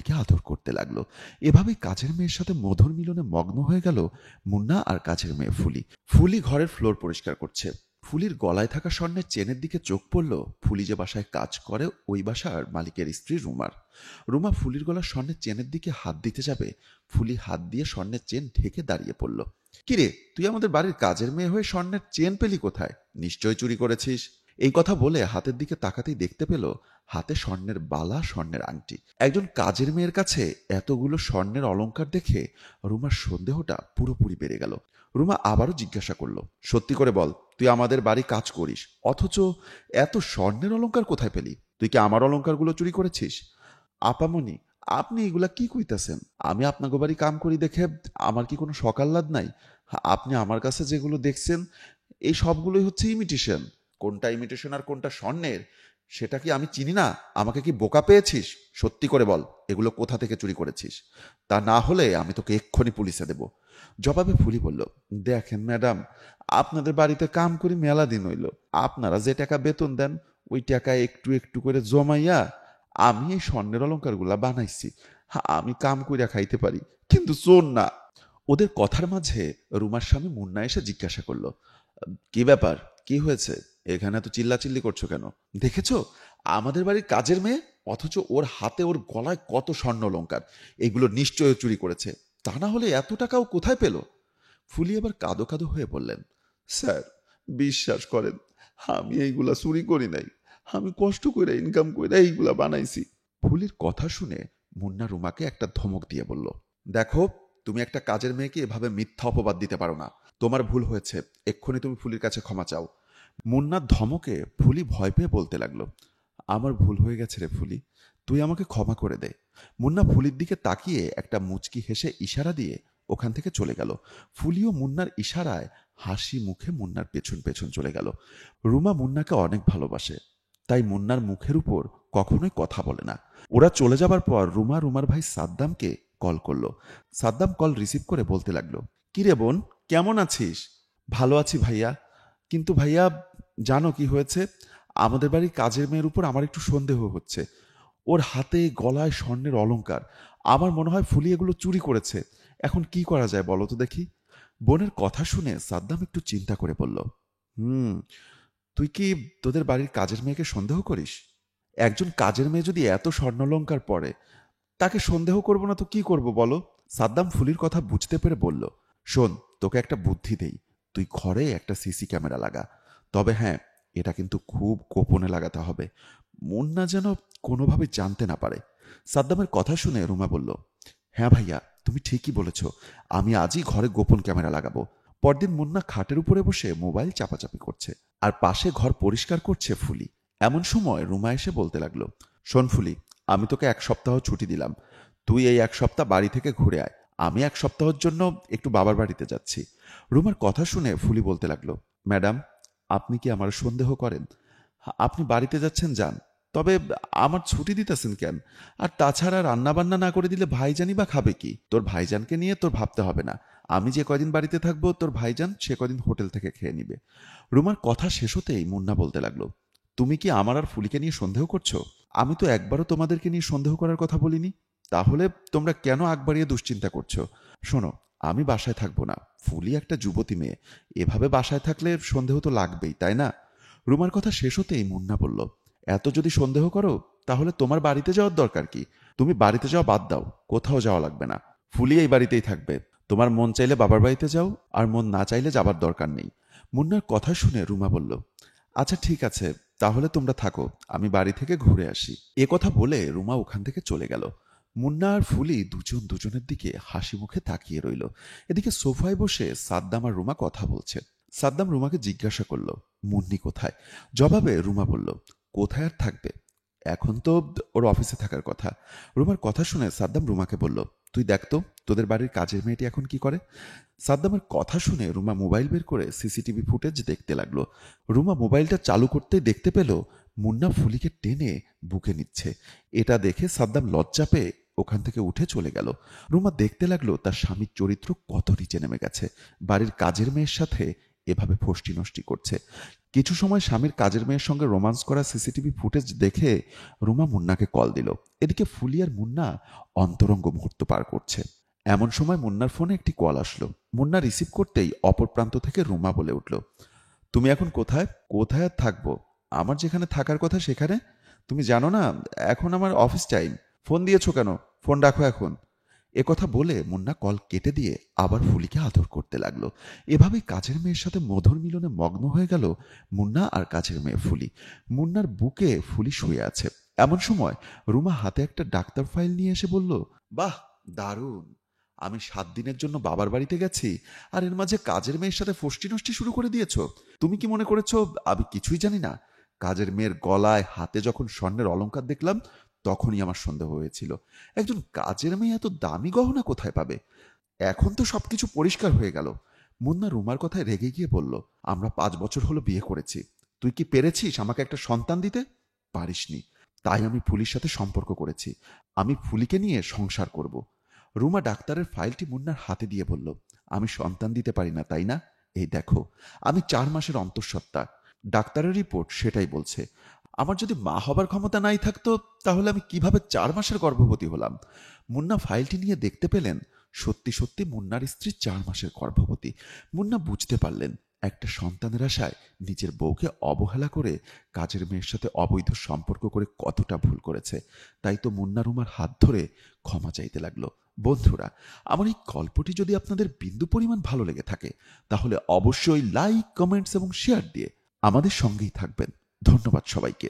ফুলিকে আদর করতে লাগলো। এভাবেই কাজের মেয়ের সাথে মধুর মিলনে মগ্ন হয়ে গেল মুন্না আর কাজের মেয়ে ফুলি। ফুলি ঘরের ফ্লোর পরিষ্কার করছে। ফুলির গলায় থাকা স্বর্ণের চেনের দিকে চোখ পড়ল ফুলি যে বাসায় কাজ করে ওই বাসার মালিকের স্ত্রী রুমার। রুমা ফুলির গলার স্বর্ণের চেনের দিকে হাত দিতে যাবে, ফুলি হাত দিয়ে স্বর্ণের চেন ঢেকে দাঁড়িয়ে পড়ল। কিরে, তুই আমাদের বাড়ির কাজের মেয়ে হয়ে স্বর্ণের চেন পেলি কোথায়? নিশ্চয় চুরি করেছিস। এই কথা বলে হাতের দিকে তাকাতেই দেখতে পেল হাতে স্বর্ণের বালা, স্বর্ণের আংটি। একজন কাজের মেয়ের কাছে এতগুলো স্বর্ণের অলংকার দেখে রুমার সন্দেহটা পুরোপুরি বেড়ে গেল। রুমা আবারও জিজ্ঞাসা করলো, সত্যি করে বল, তুই আমাদের বাড়ি কাজ করিস, অথচ এত স্বর্ণের অলংকার কোথায় পেলি? তুই কি আমার অলংকারগুলো চুরি করেছিস? আপামনি, আপনি এগুলা কি কইতাছেন? আমি আপনাকে বাড়ি কাম করি দেখে আমার কি কোনো সকাল্লাদ নাই? আপনি আমার কাছে যেগুলো দেখছেন এই সবগুলোই হচ্ছে ইমিটেশন। কোনটা ইমিটেশন আর কোনটা স্বর্ণের সেটা কি আমি চিনি না? আমাকে কি বোকা পেয়েছিস? সত্যি করে বল, এগুলো কোথা থেকে চুরি করেছিস? তা না হলে আমি তোকে এক্ষুনি পুলিশে দেব। জবাবে ফুলি বলল, দেখেন ম্যাডাম, আপনাদের বাড়িতে কাম করি মেলা দিন হইল। আপনারা যে টাকা বেতন দেন ওই টাকা একটু একটু করে জমাইয়া আমি এই স্বর্ণের অলংকারগুলা বানাইছি। আমি কাম কইরা খাইতে পারি, কিন্তু চোর না। ওদের কথার মাঝে রুমার স্বামী মুন্না এসে জিজ্ঞাসা করলো, কি ব্যাপার, কি হয়েছে? এখানে তো চিল্লাচিল্লি করছো কেন? দেখেছো আমাদের বাড়ির কাজের মেয়ে, অথচ ওর হাতে ওর গলায় কত স্বর্ণ অলংকার। এগুলো নিশ্চয়ই চুরি করেছে। তা না হলে এত টাকাও কোথায় পেল? ফুলি এবার কাঁদো কাঁদো হয়ে বললেন, স্যার বিশ্বাস করেন, আমি এইগুলা চুরি করি নাই। আমি কষ্ট করে ইনকাম করে এইগুলা বানাইছি। ফুলির কথা শুনে মুন্না রুমাকে একটা ধমক দিয়ে বলল, দেখো, তুমি একটা কাজের মেয়েকে এভাবে মিথ্যা অপবাদ দিতে পারো না। তোমার ভুল হয়েছে, এক্ষুনি তুমি ফুলির কাছে ক্ষমা চাও। মুন্নার ধমকে ফুলি ভয় পেয়ে বলতে লাগলো, আমার ভুল হয়ে গেছে রে ফুলি, তুই আমাকে ক্ষমা করে দে। মুন্না ফুলির দিকে তাকিয়ে একটা মুচকি হেসে ইশারা দিয়ে ওখান থেকে চলে গেল। ফুলিও মুন্নার ইশারায় হাসি মুখে মুন্নার পেছন পেছন চলে গেল। রুমা মুন্নাকে অনেক ভালোবাসে, তাই মুন্নার মুখের উপর কখনোই কথা বলে না। ওরা চলে যাবার পর রুমা রুমার ভাই সাদ্দামকে কল করলো। সাদ্দাম কল রিসিভ করে বলতে লাগলো, কিরে বোন, কেমন আছিস? ভালো আছি ভাইয়া, কিন্তু ভাইয়া জানো কি হয়েছে? আমাদের বাড়ির কাজের মেয়ের উপর আমার একটু সন্দেহ হচ্ছে। ওর হাতে গলায় স্বর্ণের অলংকার, আমার মনে হয় ফুলি এগুলো চুরি করেছে। এখন কি করা যায় বলো তো দেখি? বোনের কথা শুনে সাদ্দাম একটু চিন্তা করে বলল, হুম, তুই কি তোদের বাড়ির কাজের মেয়েকে সন্দেহ করিস? একজন কাজের মেয়ে যদি এত স্বর্ণালংকার পরে, তাকে সন্দেহ করব না তো কি করব বলো? সাদ্দাম ফুলির কথা বুঝতে পেরে বলল, শোন, তোকে একটা বুদ্ধি দেই, তুই ঘরে একটা সিসি ক্যামেরা লাগা। তবে হ্যাঁ, এটা কিন্তু খুব গোপনে লাগাতে হবে, মুন্না যেন কোনোভাবে জানতে না পারে। সাদ্দামের কথা শুনে রুমা বলল, হ্যাঁ ভাইয়া, তুমি ঠিকই বলেছ, আমি আজই ঘরে গোপন ক্যামেরা লাগাবো। পরদিন মুন্না খাটের উপরে বসে মোবাইল চাপাচাপি করছে, আর পাশে ঘর পরিষ্কার করছে ফুলি। এমন সময় রুমা এসে বলতে লাগলো, শোন ফুলি, আমি তোকে 1 সপ্তাহ ছুটি দিলাম, তুই এই 1 সপ্তাহ বাড়ি থেকে ঘুরে আয়। আমি 1 সপ্তাহের জন্য একটু বাবার বাড়িতে যাচ্ছি। রুমার কথা শুনে ফুলি বলতে লাগলো, ম্যাডাম, আপনি কি আমার সন্দেহ করেন? আপনি বাড়িতে যাচ্ছেন যান, তবে আমার ছুটি দিতেছেন কেন? আর তাছাড়া রান্না বান্না না করে দিলে ভাইজানই বা খাবে কি? তোর ভাইজানকে নিয়ে তোর ভাবতে হবে না। আমি যে কয়দিন বাড়িতে থাকবো তোর ভাইজান সে কদিন হোটেল থেকে খেয়ে নিবে। রুমার কথা শেষ হতেই মুন্না বলতে লাগলো, তুমি কি আমার আর ফুলিকে নিয়ে সন্দেহ করছো? আমি তো একবারও তোমাদেরকে নিয়ে সন্দেহ করার কথা বলিনি। তাহলে তোমরা কেন আগ বাড়িয়ে দুশ্চিন্তা করছো? শোনো, আমি বাসায় থাকবো না, ফুলি একটা যুবতী মেয়ে, এভাবে বাসায় থাকলে সন্দেহ তো লাগবেই, তাই না? রুমার কথা শেষ হতেই মুন্না বলল, এত যদি সন্দেহ করো তাহলে তোমার বাড়িতে যাওয়ার দরকার কি? তুমি বাড়িতে যাওয়া বাদ দাও, কোথাও যাওয়া লাগবে না, ফুলি এই বাড়িতেই থাকবে। তোমার মন চাইলে বাবার বাড়িতে যাও, আর মন না চাইলে যাবার দরকার নেই। মুন্নার কথা শুনে রুমা বলল, আচ্ছা ঠিক আছে, তাহলে তোমরা থাকো, আমি বাড়ি থেকে ঘুরে আসি। এ কথা বলে রুমা ওখান থেকে চলে গেল। মুন্না আর ফুলি দুজন দুজনের দিকে হাসি মুখে তাকিয়ে রইল। এদিকে সোফায় বসে সাদ্দাম আর রুমা কথা বলছে। সাদ্দাম রুমাকে জিজ্ঞাসা করলো, মুন্নি কোথায়? জবাবে রুমা বলল, কোথায় আর থাকবে, এখন তো ওর অফিসে থাকার কথা। রুমার কথা শুনে সাদ্দাম রুমাকে বলল, তুই দেখ তো তোদের বাড়ির কাজের মেয়েটি এখন কি করে। সাদ্দামের কথা শুনে রুমা মোবাইল বের করে সিসিটিভি ফুটেজ দেখতে লাগলো। রুমা মোবাইলটা চালু করতেই দেখতে পেল মুন্না ফুলিকে টেনে বুকে নিচ্ছে। এটা দেখে সাদ্দাম লজ্জা পেয়ে ওখান থেকে উঠে চলে গেল। রুমা দেখতে লাগলো তার স্বামীর চরিত্র কত নিচে নেমে গেছে। বাড়ির কাজের মেয়ের সাথে এভাবে ফষ্টি নষ্টি করছে। কিছু সময় স্বামীর কাজের মেয়ের সঙ্গে রোমান্স করা সিসিটিভি ফুটেজ দেখে রুমা মুন্নাকে কল দিল। এদিকে ফুলি আর মুন্না অন্তরঙ্গ মুহূর্ত পার করছে। এমন সময় মুন্নার ফোনে একটি কল আসলো। মুন্না রিসিভ করতেই অপর প্রান্ত থেকে রুমা বলে উঠল, তুমি এখন কোথায়? কোথায় আর থাকবো, আমার যেখানে থাকার কথা সেখানে। তুমি জানো না এখন আমার অফিস টাইম, ফোন দিয়েছো কেন? ফোন রাখো এখন। একথা বলে মুন্না কল কেটে দিয়ে আবার ফুলিকে আদর করতে লাগলো। এভাবেই কাজের মেয়ের সাথে মধুর মিলনে মগ্ন হয়ে গেল মুন্না আর কাজের মেয়ে ফুলি। মুন্নার বুকে ফুলি শুয়ে আছে। এমন সময় রুমা হাতে একটা ডাক্তার ফাইল নিয়ে এসে বলল, বাহ, দারুণ! আমি 7 দিনের জন্য বাবার বাড়িতে গেছি, আর এর মাঝে কাজের মেয়ের সাথে ফষ্টি নষ্টি শুরু করে দিয়েছো। তুমি কি মনে করেছো আমি কিছুই জানি না? কাজের মেয়ের গলায় হাতে যখন স্বর্ণের অলংকার দেখলাম তখনই আমার সন্দেহ হয়েছিল, একজন কাজের মেয়ে এত দামি গহনা কোথায় পাবে। এখন তো সবকিছু পরিষ্কার হয়ে গেল। মুন্না রুমার কথায় রেগে গিয়ে বলল, আমরা 5 বছর হলো বিয়ে করেছি, তুই কি পেরেছিস আমাকে একটা সন্তান দিতে? পারিসনি। তাই আমি ফুলির সাথে সম্পর্ক করেছি, আমি ফুলিকে নিয়ে সংসার করব। রুমা ডাক্তারের ফাইলটি মুন্নার হাতে দিয়ে বলল, আমি সন্তান দিতে পারি না তাই না? এই দেখো, আমি 4 মাসের অন্তঃসত্ত্বা, ডাক্তারের রিপোর্ট সেটাই বলছে। আমার যদি মা হবার ক্ষমতা নাই থাকতো তাহলে আমি কিভাবে 4 মাসের গর্ভবতী হলাম? মুন্না ফাইলটি নিয়ে দেখতে পেলেন সত্যি সত্যি মুন্নার স্ত্রী 4 মাসের গর্ভবতী। মুন্না বুঝতে পারলেন একটা সন্তানের আশায় নিজের বউকে অবহেলা করে কাজের মেয়ের সাথে অবৈধ সম্পর্ক করে কতটা ভুল করেছে। তাই তো মুন্না রুমার হাত ধরে ক্ষমা চাইতে লাগলো। বন্ধুরা, আমার এই গল্পটি যদি আপনাদের বিন্দু পরিমাণ ভালো লেগে থাকে তাহলে অবশ্যই লাইক, কমেন্টস এবং শেয়ার দিয়ে আমাদের সঙ্গেই থাকবেন। ধন্যবাদ সবাইকে।